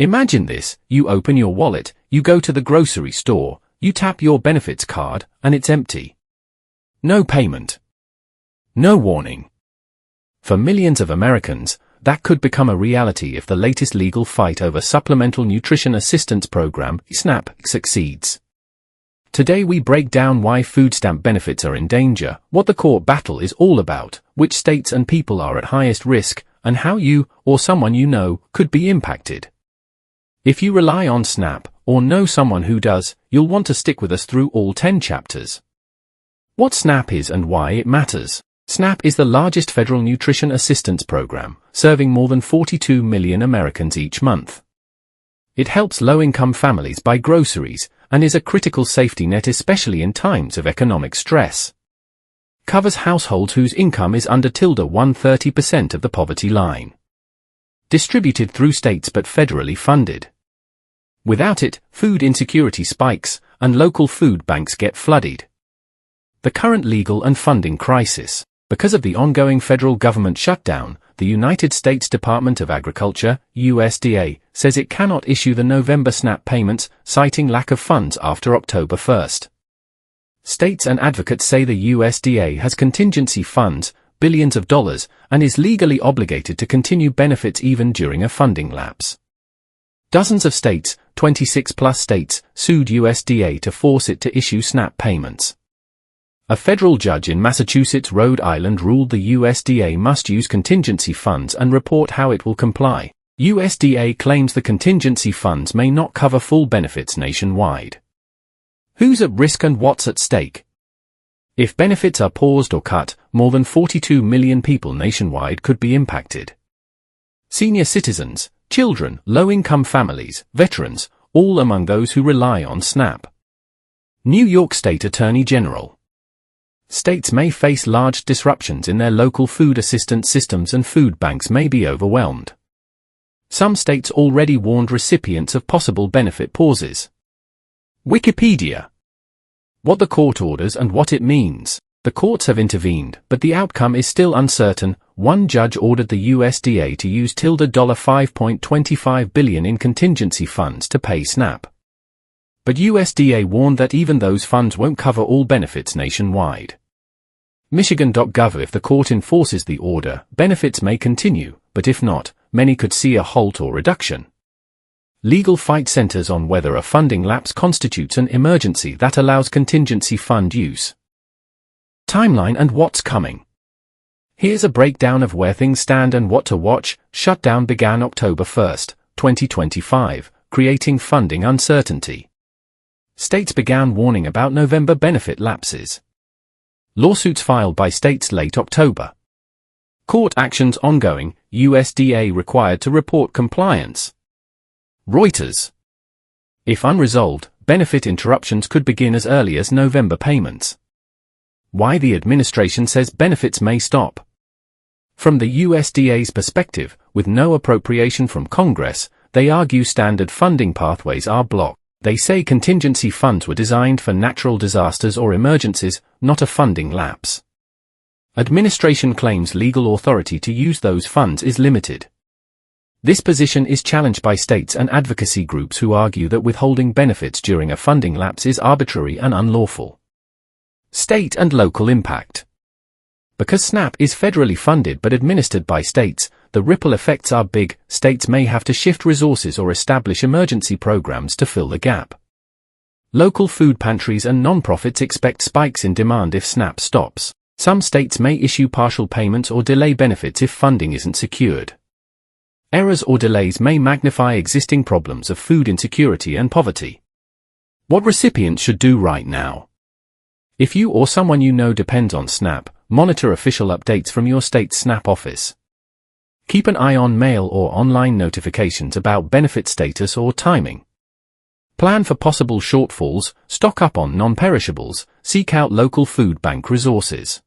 Imagine this: you open your wallet, you go to the grocery store, you tap your benefits card, and it's empty. No payment. No warning. For millions of Americans, that could become a reality if the latest legal fight over Supplemental Nutrition Assistance Program, SNAP, succeeds. Today we break down why food stamp benefits are in danger, what the court battle is all about, which states and people are at highest risk, and how you, or someone you know, could be impacted. If you rely on SNAP, or know someone who does, you'll want to stick with us through all 10 chapters. What SNAP is and why it matters. SNAP is the largest federal nutrition assistance program, serving more than 42 million Americans each month. It helps low-income families buy groceries, and is a critical safety net especially in times of economic stress. Covers households whose income is under $130% of the poverty line. Distributed through states but federally funded. Without it, food insecurity spikes, and local food banks get flooded. The current legal and funding crisis. Because of the ongoing federal government shutdown, the United States Department of Agriculture, USDA, says it cannot issue the November SNAP payments, citing lack of funds after October 1st. States and advocates say the USDA has contingency funds, billions of dollars, and is legally obligated to continue benefits even during a funding lapse. Dozens of states, 26+ states, sued USDA to force it to issue SNAP payments. A federal judge in Massachusetts, Rhode Island ruled the USDA must use contingency funds and report how it will comply. USDA claims the contingency funds may not cover full benefits nationwide. Who's at risk and what's at stake? If benefits are paused or cut, more than 42 million people nationwide could be impacted. Senior citizens, children, low-income families, veterans, all among those who rely on SNAP. New York State Attorney General. States may face large disruptions in their local food assistance systems and food banks may be overwhelmed. Some states already warned recipients of possible benefit pauses. Wikipedia. What the court orders and what it means. The courts have intervened, but the outcome is still uncertain. One judge ordered the USDA to use $5.25 billion in contingency funds to pay SNAP. But USDA warned that even those funds won't cover all benefits nationwide. Michigan.gov. If the court enforces the order, benefits may continue, but if not, many could see a halt or reduction. Legal fight centers on whether a funding lapse constitutes an emergency that allows contingency fund use. Timeline and what's coming. Here's a breakdown of where things stand and what to watch. Shutdown began October 1, 2025, creating funding uncertainty. States began warning about November benefit lapses. Lawsuits filed by states late October. Court actions ongoing, USDA required to report compliance. Reuters. If unresolved, benefit interruptions could begin as early as November payments. Why the administration says benefits may stop. From the USDA's perspective, with no appropriation from Congress, they argue standard funding pathways are blocked. They say contingency funds were designed for natural disasters or emergencies, not a funding lapse. Administration claims legal authority to use those funds is limited. This position is challenged by states and advocacy groups who argue that withholding benefits during a funding lapse is arbitrary and unlawful. State and local impact. Because SNAP is federally funded but administered by states, the ripple effects are big. States may have to shift resources or establish emergency programs to fill the gap. Local food pantries and nonprofits expect spikes in demand if SNAP stops. Some states may issue partial payments or delay benefits if funding isn't secured. Errors or delays may magnify existing problems of food insecurity and poverty. What recipients should do right now. If you or someone you know depends on SNAP, monitor official updates from your state's SNAP office. Keep an eye on mail or online notifications about benefit status or timing. Plan for possible shortfalls, stock up on non-perishables, seek out local food bank resources.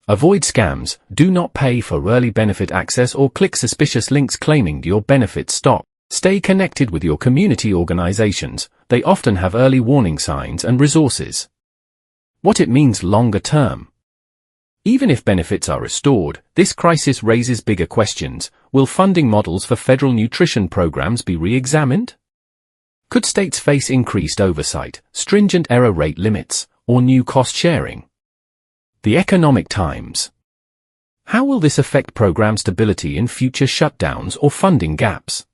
Avoid scams, do not pay for early benefit access or click suspicious links claiming your benefits stop. Stay connected with your community organizations, they often have early warning signs and resources. What it means longer term. Even if benefits are restored, this crisis raises bigger questions. Will funding models for federal nutrition programs be re-examined? Could states face increased oversight, stringent error rate limits, or new cost sharing? The Economic Times. How will this affect program stability in future shutdowns or funding gaps?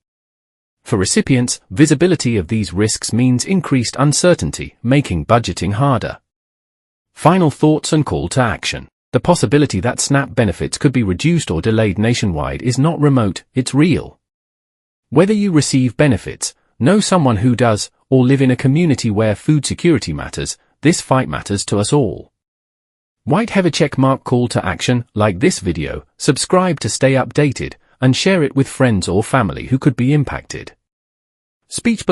For recipients, visibility of these risks means increased uncertainty, making budgeting harder. Final thoughts and call to action. The possibility that SNAP benefits could be reduced or delayed nationwide is not remote, it's real. Whether you receive benefits, know someone who does, or live in a community where food security matters, this fight matters to us all. Have a checkmark call to action, like this video, subscribe to stay updated, and share it with friends or family who could be impacted. Speech